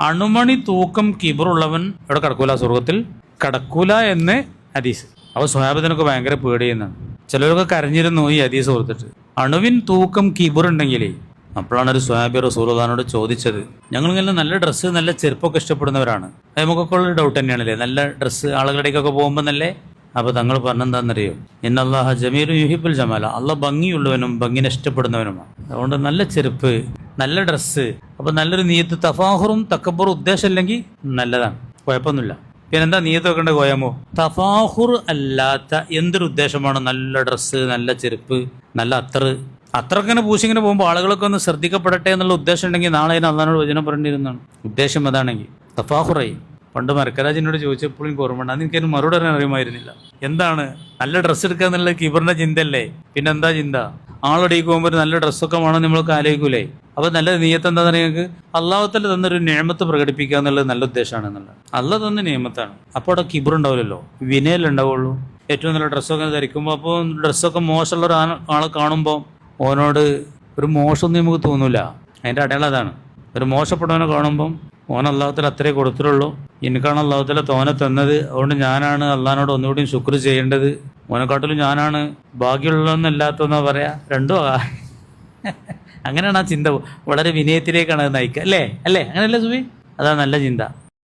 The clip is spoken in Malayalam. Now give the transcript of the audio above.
അണുമണി തൂക്കം കിബറുള്ളവൻ ഇവിടെ കടക്കൂല, സ്വർഗത്തിൽ കടക്കൂല എന്ന് ഹദീസ്. അപ്പോൾ സ്വഹാബത്തിനൊക്കെ ഭയങ്കര പേടിയെന്നാണ്. ചിലരൊക്കെ കരഞ്ഞിരുന്നു ഈ ഹദീസ് ഓർത്തിട്ട്. അണുവിൻ തൂക്കം കിബറുണ്ടെങ്കിലേ. അപ്പോഴാണ് ഒരു സ്വഹാബി റസൂലുള്ളാഹിനോട് ചോദിച്ചത്, ഞങ്ങളിങ്ങനെ നല്ല ഡ്രസ്സ് നല്ല ചെരുപ്പൊക്കെ ഇഷ്ടപ്പെടുന്നവരാണ്, അത് നമുക്കൊക്കെ ഉള്ള ഡൗട്ട് തന്നെയാണല്ലേ, നല്ല ഡ്രസ്സ് ആളുകളുടെയൊക്കെ പോകുമ്പോൾ നല്ലേ. അപ്പോൾ തങ്ങൾ പറഞ്ഞെന്താണെന്നറിയോ, ഇന്നല്ലാഹ ജമീലു യുഹിബ്ബുൽ ജമാല, അള്ളാഹ് ഭംഗിയുള്ളവനും ഭംഗിനെ ഇഷ്ടപ്പെടുന്നവനുമാണ്. അതുകൊണ്ട് നല്ല ചെരുപ്പ്, നല്ല ഡ്രസ്സ്. അപ്പോൾ നല്ലൊരു നീയത്ത്, തഫാഹുറും തക്കബറും ഉദ്ദേശമില്ലെങ്കിൽ നല്ലതാണ്, കുഴപ്പമൊന്നുമില്ല. പിന്നെന്താ നീയത്ത് വെക്കേണ്ട കോയാമോ? തഫാഹുർ അല്ലാത്ത എന്തൊരു ഉദ്ദേശമാണ് നല്ല ഡ്രസ്സ്, നല്ല ചെരുപ്പ്, നല്ല അത്രക്കിങ്ങനെ പൂശിങ്ങനെ പോകുമ്പോൾ ആളുകളൊക്കെ ഒന്ന് ശ്രദ്ധിക്കപ്പെടട്ടെ എന്നുള്ള ഉദ്ദേശം ഉണ്ടെങ്കിൽ നാളെ അതിന് അള്ളാഹിനോട് വചനം പറഞ്ഞിരുന്നതാണ്. ഉദ്ദേശം അതാണെങ്കിൽ തഫാഹുറായി. പണ്ട് മരക്കരാജിനോട് ചോദിച്ചപ്പോൾ എനിക്ക് ഓർമ്മയുണ്ട്, അത് എനിക്കൊരു മറുപടി പറയാൻ അറിയുമായിരുന്നില്ല. എന്താണ് നല്ല ഡ്രസ്സ് എടുക്കുക എന്നുള്ള കിബറിന്റെ ചിന്തയല്ലേ? പിന്നെന്താ ചിന്ത? ആളടിക്ക് പോകുമ്പോൾ ഒരു നല്ല ഡ്രസ്സൊക്കെ വേണം നമ്മളൊക്കെ ആലോചിക്കൂലേ? അപ്പോൾ നല്ല നീയത്ത് എന്താ പറയുക, നിങ്ങൾക്ക് അള്ളാഹുത്തല തന്നൊരു നിഅമത്ത് പ്രകടിപ്പിക്കുക എന്നുള്ളത് നല്ല ഉദ്ദേശമാണ് എന്നുള്ളത്. അള്ളാഹ് തന്ന നിഅമത്താണ്. അപ്പോൾ അവിടെ കിബർ ഉണ്ടാവില്ലല്ലോ, വിനയലുണ്ടാവുള്ളൂ. ഏറ്റവും നല്ല ഡ്രസ്സൊക്കെ ധരിക്കുമ്പോൾ, അപ്പോൾ ഡ്രസ്സൊക്കെ മോശമുള്ള ആളെ കാണുമ്പോൾ ഓനോട് ഒരു മോശമൊന്നും നമുക്ക് തോന്നൂല. അതിൻ്റെ അടയാളം അതാണ്. ഒരു മോശപ്പെട്ടവനെ കാണുമ്പം ഓൻ അള്ളാഹുത്തല അത്രേ കൊടുത്തിട്ടുള്ളൂ, എനിക്കാണ് അള്ളാഹുത്തല തോനെ തന്നത്, അതുകൊണ്ട് ഞാനാണ് അള്ളാഹിനോട് ഒന്നുകൂടിയും ശുക്ർ ചെയ്യേണ്ടത്, ഓനെക്കാട്ടിലും ഞാനാണ് ഭാഗ്യമുള്ളതെന്നല്ലാത്തതെന്നാ പറയാ. രണ്ടും അങ്ങനെയാണ് ആ ചിന്ത. വളരെ വിനയത്തിലേക്കാണ് അത് നയിക്കുക. അല്ലേ അങ്ങനെയല്ലേ സുബി? അതാണ് നല്ല ചിന്ത.